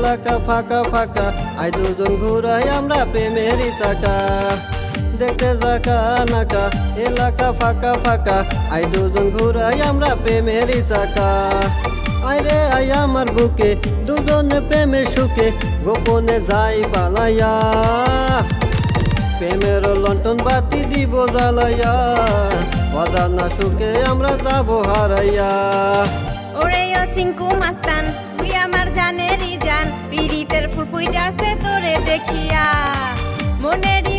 এলাকা ফাঁকা ফাঁকা আই দুজন ঘুরাই আমরা প্রেমেরই চাকা দেখতে যাকা নাকা এলাকা ফাঁকা ফাঁকা আই দুজন ঘুরাই আমরা প্রেমেরই চাকা আইরে আই আমার বুকে দুজনে প্রেমের সুখে গোপনে যাই পালাইয়া প্রেমের লন্ঠন বাতি দিব জ্বালাইয়া অজানা সুখে আমরা যাবো হারাইয়া। ওরে ও চিঙ্কু মাস্তান তুই আমার জানেরই জান পিরিতের ফুল ফুইটাছে তোরে দেখিয়া মনেরই